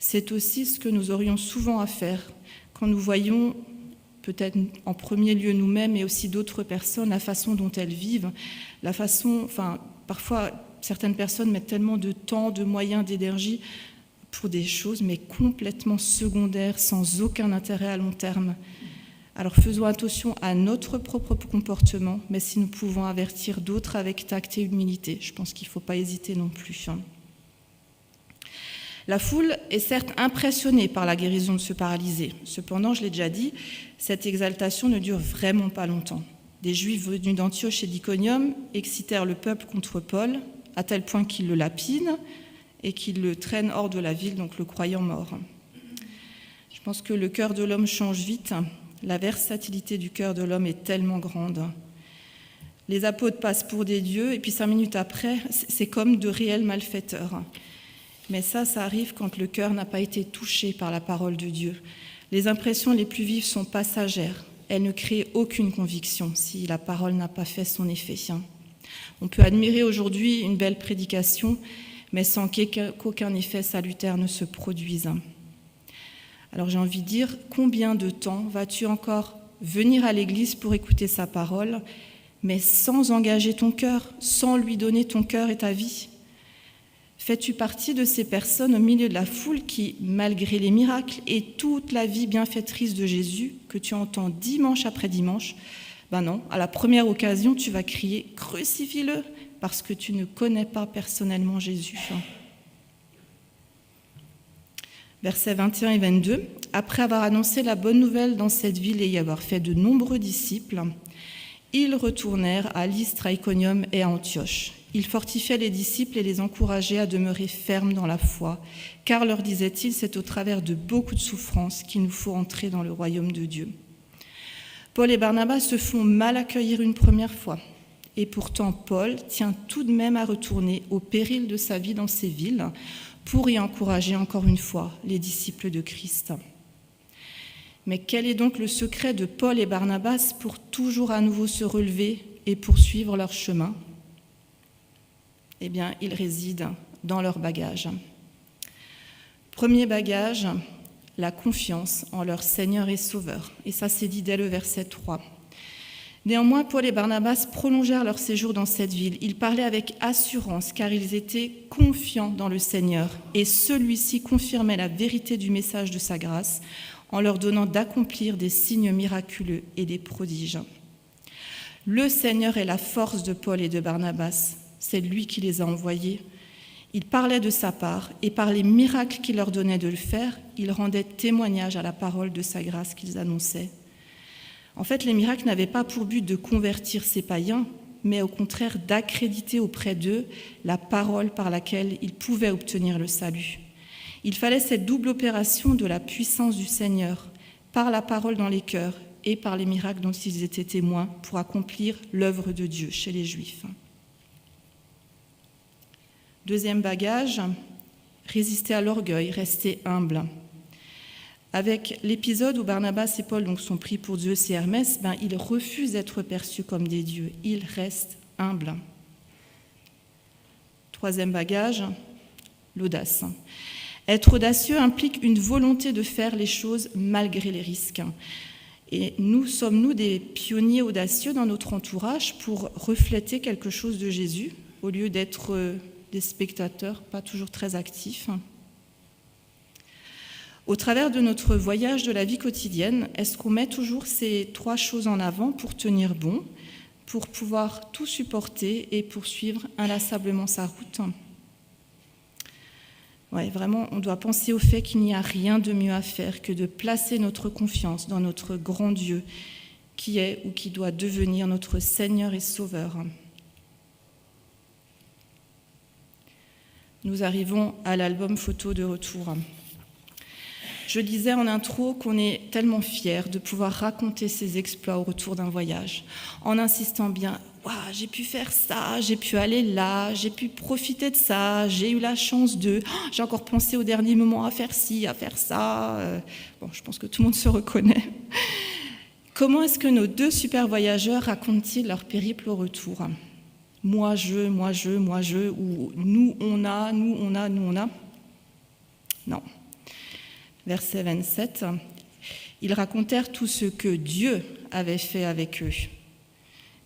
C'est aussi ce que nous aurions souvent à faire quand nous voyons, peut-être en premier lieu nous-mêmes, mais aussi d'autres personnes, la façon dont elles vivent, parfois certaines personnes mettent tellement de temps, de moyens, d'énergie pour des choses, mais complètement secondaires, sans aucun intérêt à long terme. Alors faisons attention à notre propre comportement, mais si nous pouvons avertir d'autres avec tact et humilité, je pense qu'il ne faut pas hésiter non plus. La foule est certes impressionnée par la guérison de ce paralysé. Cependant, je l'ai déjà dit, cette exaltation ne dure vraiment pas longtemps. Des Juifs venus d'Antioche et d'Iconium excitèrent le peuple contre Paul, à tel point qu'ils le lapident et qu'ils le traînent hors de la ville, donc le croyant mort. Je pense que le cœur de l'homme change vite. La versatilité du cœur de l'homme est tellement grande. Les apôtres passent pour des dieux, et puis 5 minutes après, c'est comme de réels malfaiteurs. Mais ça arrive quand le cœur n'a pas été touché par la parole de Dieu. Les impressions les plus vives sont passagères. Elles ne créent aucune conviction si la parole n'a pas fait son effet. On peut admirer aujourd'hui une belle prédication, mais sans qu'aucun effet salutaire ne se produise. Alors j'ai envie de dire, combien de temps vas-tu encore venir à l'église pour écouter sa parole, mais sans engager ton cœur, sans lui donner ton cœur et ta vie ? Fais-tu partie de ces personnes au milieu de la foule qui, malgré les miracles et toute la vie bienfaitrice de Jésus que tu entends dimanche après dimanche, ben non, à la première occasion, tu vas crier « Crucifie-le » parce que tu ne connais pas personnellement Jésus. Versets 21 et 22. « Après avoir annoncé la bonne nouvelle dans cette ville et y avoir fait de nombreux disciples, ils retournèrent à Lystre, à Iconium et à Antioche. Ils fortifiaient les disciples et les encourageaient à demeurer fermes dans la foi, car, leur disait-il, c'est au travers de beaucoup de souffrances qu'il nous faut entrer dans le royaume de Dieu. » Paul et Barnabas se font mal accueillir une première fois, et pourtant Paul tient tout de même à retourner au péril de sa vie dans ces villes pour y encourager encore une fois les disciples de Christ. Mais quel est donc le secret de Paul et Barnabas pour toujours à nouveau se relever et poursuivre leur chemin ? Eh bien, il réside dans leur bagage. Premier bagage, la confiance en leur Seigneur et Sauveur. Et ça, c'est dit dès le verset 3. Néanmoins, Paul et Barnabas prolongèrent leur séjour dans cette ville. Ils parlaient avec assurance, car ils étaient confiants dans le Seigneur. Et celui-ci confirmait la vérité du message de sa grâce, en leur donnant d'accomplir des signes miraculeux et des prodiges. Le Seigneur est la force de Paul et de Barnabas. C'est lui qui les a envoyés. Il parlait de sa part, et par les miracles qu'il leur donnait de le faire, il rendait témoignage à la parole de sa grâce qu'ils annonçaient. En fait, les miracles n'avaient pas pour but de convertir ces païens, mais au contraire d'accréditer auprès d'eux la parole par laquelle ils pouvaient obtenir le salut. Il fallait cette double opération de la puissance du Seigneur, par la parole dans les cœurs et par les miracles dont ils étaient témoins pour accomplir l'œuvre de Dieu chez les Juifs. Deuxième bagage, résister à l'orgueil, rester humble. Avec l'épisode où Barnabas et Paul donc, sont pris pour Zeus et Hermès, ils refusent d'être perçus comme des dieux. Ils restent humbles. Troisième bagage, l'audace. Être audacieux implique une volonté de faire les choses malgré les risques. Et sommes-nous des pionniers audacieux dans notre entourage pour refléter quelque chose de Jésus, au lieu d'être des spectateurs pas toujours très actifs ? Au travers de notre voyage de la vie quotidienne, est-ce qu'on met toujours ces 3 choses en avant pour tenir bon, pour pouvoir tout supporter et poursuivre inlassablement sa route ? Ouais, vraiment, on doit penser au fait qu'il n'y a rien de mieux à faire que de placer notre confiance dans notre grand Dieu, qui est ou qui doit devenir notre Seigneur et Sauveur. Nous arrivons à l'album photo de retour. Je disais en intro qu'on est tellement fiers de pouvoir raconter ses exploits au retour d'un voyage, en insistant bien « Waouh, j'ai pu faire ça, j'ai pu aller là, j'ai pu profiter de ça, j'ai eu la chance de... j'ai encore pensé au dernier moment à faire ci, à faire ça. » Bon, je pense que tout le monde se reconnaît. Comment est-ce que nos 2 super voyageurs racontent-ils leur périple au retour ? Moi je, ou nous on a. Non. verset 27, ils racontèrent tout ce que Dieu avait fait avec eux.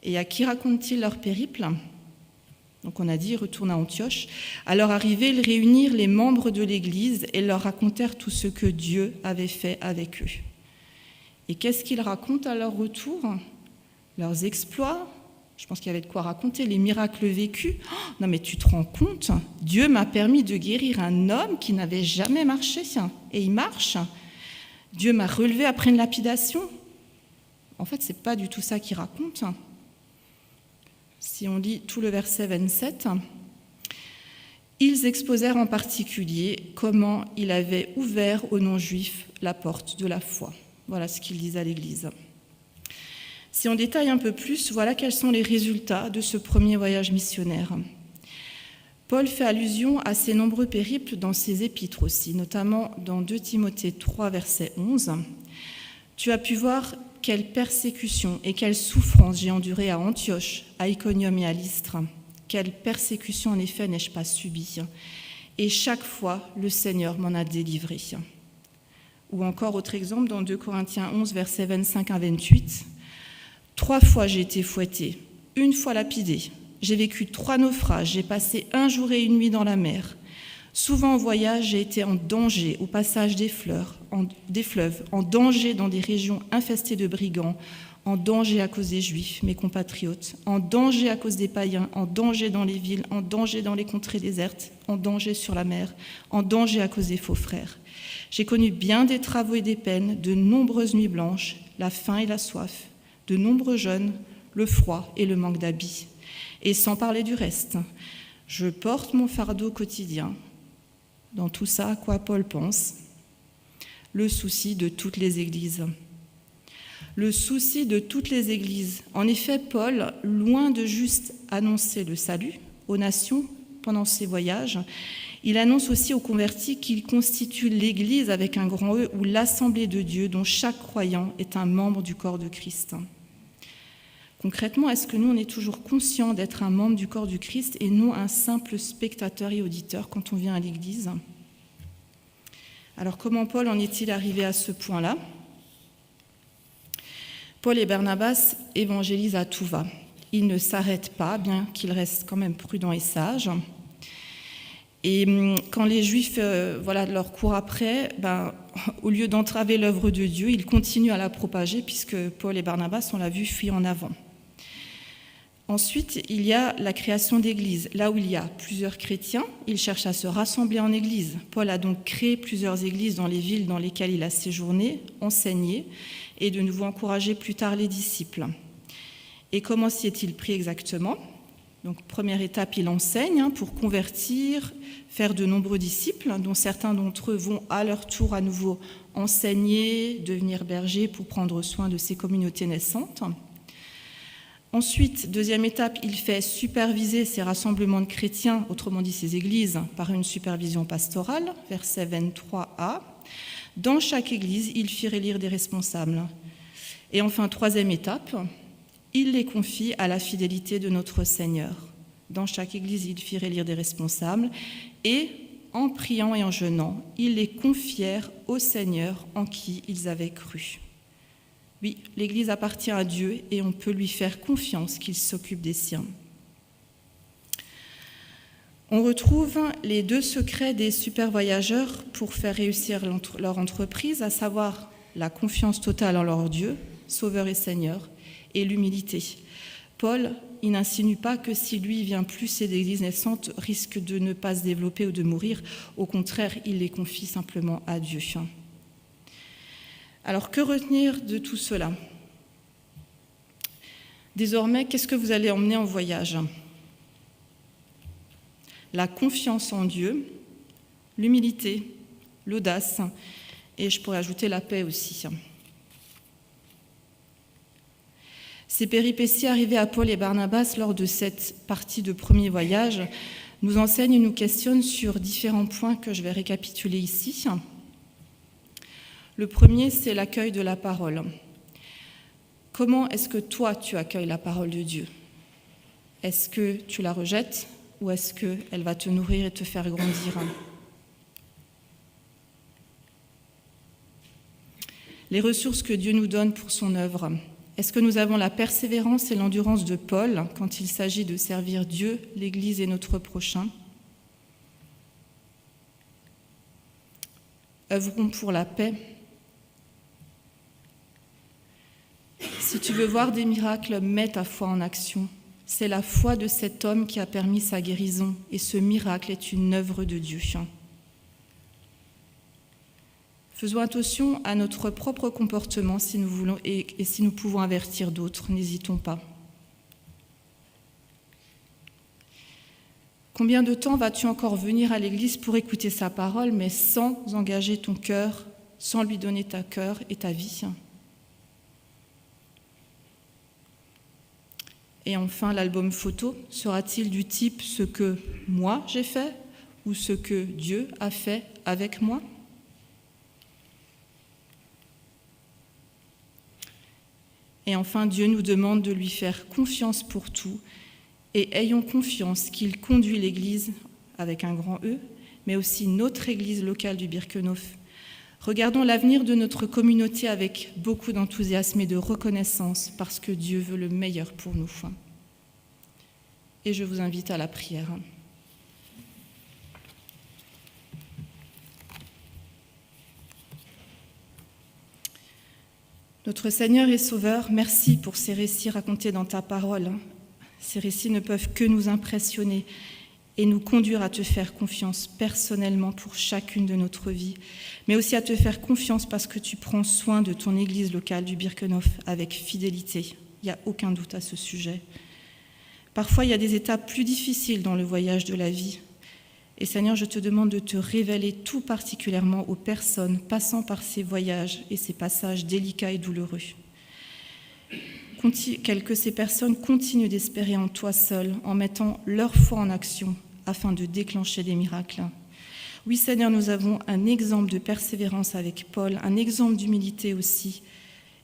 Et à qui racontent-ils leur périple ? Donc on a dit, ils retournent à Antioche. À leur arrivée, ils réunirent les membres de l'Église et leur racontèrent tout ce que Dieu avait fait avec eux. Et qu'est-ce qu'ils racontent à leur retour ? Leurs exploits. Je pense qu'il y avait de quoi raconter, les miracles vécus. Oh, non mais tu te rends compte ? Dieu m'a permis de guérir un homme qui n'avait jamais marché, et il marche. Dieu m'a relevé après une lapidation. En fait, c'est pas du tout ça qu'il raconte. Si on lit tout le verset 27, ils exposèrent en particulier comment il avait ouvert aux non-juifs la porte de la foi. Voilà ce qu'ils disent à l'Église. Si on détaille un peu plus, voilà quels sont les résultats de ce premier voyage missionnaire. Paul fait allusion à ses nombreux périples dans ses épîtres aussi, notamment dans 2 Timothée 3, verset 11. « Tu as pu voir quelle persécution et quelle souffrance j'ai endurée à Antioche, à Iconium et à Lystre. Quelle persécution en effet n'ai-je pas subie. Et chaque fois, le Seigneur m'en a délivré. » Ou encore, autre exemple, dans 2 Corinthiens 11, versets 25 à 28. « 3 fois j'ai été fouetté, 1 fois lapidé. J'ai vécu 3 naufrages, j'ai passé 1 jour et 1 nuit dans la mer. Souvent en voyage, j'ai été en danger au passage des fleuves, en danger dans des régions infestées de brigands, en danger à cause des Juifs, mes compatriotes, en danger à cause des païens, en danger dans les villes, en danger dans les contrées désertes, en danger sur la mer, en danger à cause des faux frères. J'ai connu bien des travaux et des peines, de nombreuses nuits blanches, la faim et la soif, de nombreux jeûnes, le froid et le manque d'habits. Et sans parler du reste, je porte mon fardeau quotidien. » Dans tout ça, à quoi Paul pense ? Le souci de toutes les églises. Le souci de toutes les églises. En effet, Paul, loin de juste annoncer le salut aux nations pendant ses voyages, il annonce aussi aux convertis qu'il constitue l'Église avec un grand E, ou l'Assemblée de Dieu, dont chaque croyant est un membre du corps de Christ. Concrètement, est-ce que nous, on est toujours conscients d'être un membre du corps du Christ et non un simple spectateur et auditeur quand on vient à l'Église ? Alors, comment Paul en est-il arrivé à ce point-là ? Paul et Barnabas évangélisent à tout va. Ils ne s'arrêtent pas, bien qu'ils restent quand même prudents et sages. Et quand les Juifs leur courent après, au lieu d'entraver l'œuvre de Dieu, ils continuent à la propager, puisque Paul et Barnabas, on l'a vu, fuient en avant. Ensuite, il y a la création d'églises. Là où il y a plusieurs chrétiens, ils cherchent à se rassembler en église. Paul a donc créé plusieurs églises dans les villes dans lesquelles il a séjourné, enseigné, et de nouveau encouragé plus tard les disciples. Et comment s'y est-il pris exactement ? Donc, première étape, il enseigne pour convertir, faire de nombreux disciples, dont certains d'entre eux vont à leur tour à nouveau enseigner, devenir bergers pour prendre soin de ces communautés naissantes. Ensuite, deuxième étape, il fait superviser ces rassemblements de chrétiens, autrement dit ces églises, par une supervision pastorale, verset 23a. Dans chaque église, il fit élire des responsables. Et enfin, troisième étape, il les confie à la fidélité de notre Seigneur. Dans chaque église, il fit élire des responsables et, en priant et en jeûnant, ils les confièrent au Seigneur en qui ils avaient cru. Oui, l'Église appartient à Dieu et on peut lui faire confiance qu'il s'occupe des siens. On retrouve les 2 secrets des super voyageurs pour faire réussir leur entreprise, à savoir la confiance totale en leur Dieu, Sauveur et Seigneur, et l'humilité. Paul, il n'insinue pas que si lui vient plus, ces églises naissantes risquent de ne pas se développer ou de mourir. Au contraire, il les confie simplement à Dieu. Alors, que retenir de tout cela ? Désormais, qu'est-ce que vous allez emmener en voyage ? La confiance en Dieu, l'humilité, l'audace, et je pourrais ajouter la paix aussi. Ces péripéties arrivées à Paul et Barnabas lors de cette partie de premier voyage nous enseignent et nous questionnent sur différents points que je vais récapituler ici. Le premier, c'est l'accueil de la parole. Comment est-ce que toi, tu accueilles la parole de Dieu ? Est-ce que tu la rejettes ou est-ce qu'elle va te nourrir et te faire grandir ? les ressources que Dieu nous donne pour son œuvre. Est-ce que nous avons la persévérance et l'endurance de Paul quand il s'agit de servir Dieu, l'Église et notre prochain ? Œuvrons pour la paix. Si tu veux voir des miracles, mets ta foi en action. C'est la foi de cet homme qui a permis sa guérison, et ce miracle est une œuvre de Dieu. Faisons attention à notre propre comportement si nous voulons et si nous pouvons avertir d'autres, n'hésitons pas. Combien de temps vas-tu encore venir à l'église pour écouter sa parole, mais sans engager ton cœur, sans lui donner ta cœur et ta vie ? Et enfin, l'album photo sera-t-il du type ce que moi j'ai fait ou ce que Dieu a fait avec moi ? Et enfin, Dieu nous demande de lui faire confiance pour tout et ayons confiance qu'il conduit l'Église avec un grand E, mais aussi notre Église locale du Birkenhof. Regardons l'avenir de notre communauté avec beaucoup d'enthousiasme et de reconnaissance parce que Dieu veut le meilleur pour nous. Et je vous invite à la prière. Notre Seigneur et Sauveur, merci pour ces récits racontés dans ta parole. Ces récits ne peuvent que nous impressionner et nous conduire à te faire confiance personnellement pour chacune de notre vie, mais aussi à te faire confiance parce que tu prends soin de ton église locale du Birkenhof avec fidélité. Il n'y a aucun doute à ce sujet. Parfois, il y a des étapes plus difficiles dans le voyage de la vie. Et Seigneur, je te demande de te révéler tout particulièrement aux personnes passant par ces voyages et ces passages délicats et douloureux. Que ces personnes continuent d'espérer en toi seul, en mettant leur foi en action afin de déclencher des miracles. Oui, Seigneur, nous avons un exemple de persévérance avec Paul, un exemple d'humilité aussi,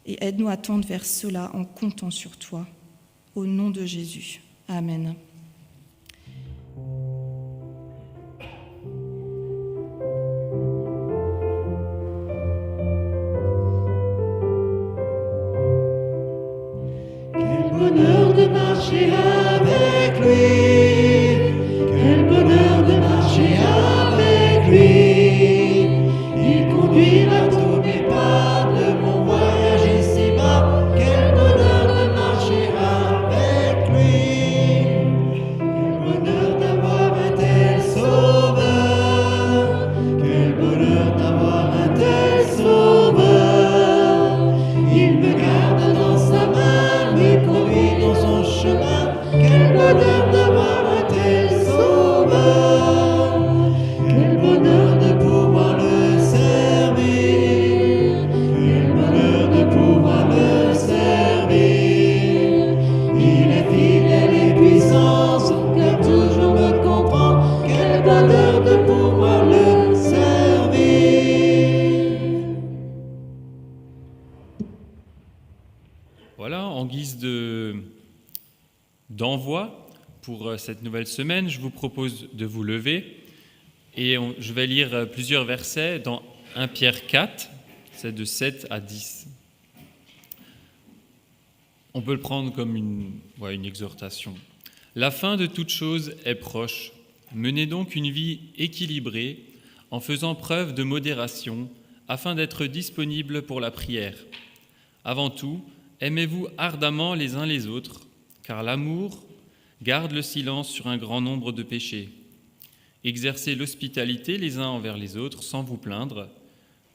et aide-nous à tendre vers cela en comptant sur toi. Au nom de Jésus. Amen. Bonheur de marcher avec lui, quel bonheur de marcher avec lui. Il conduira tous mes pas de mon voyage ici-bas. Quel bonheur de marcher avec lui, quel bonheur d'avoir un tel sauveur, quel bonheur d'avoir un tel sauveur. Il me garde dans sa main, me conduit dans son chemin. Quel bonheur d'avoir un tel sauveur, quel bonheur de pouvoir le servir, quel bonheur de pouvoir le servir. Il est fidèle et puissant, son cœur toujours me comprend. Quel bonheur de pouvoir le servir. Voilà, en guise d'envoi pour cette nouvelle semaine, je vous propose de vous lever et je vais lire plusieurs versets dans 1 Pierre 4, c'est de 7 à 10. On peut le prendre comme une exhortation. La fin de toute chose est proche. Menez donc une vie équilibrée en faisant preuve de modération afin d'être disponible pour la prière. Avant tout, aimez-vous ardemment les uns les autres, car l'amour garde le silence sur un grand nombre de péchés. Exercez l'hospitalité les uns envers les autres sans vous plaindre.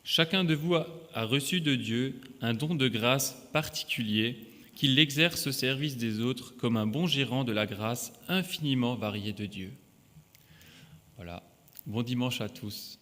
Chacun de vous a reçu de Dieu un don de grâce particulier qu'il l'exerce au service des autres comme un bon gérant de la grâce infiniment variée de Dieu. Voilà. Bon dimanche à tous.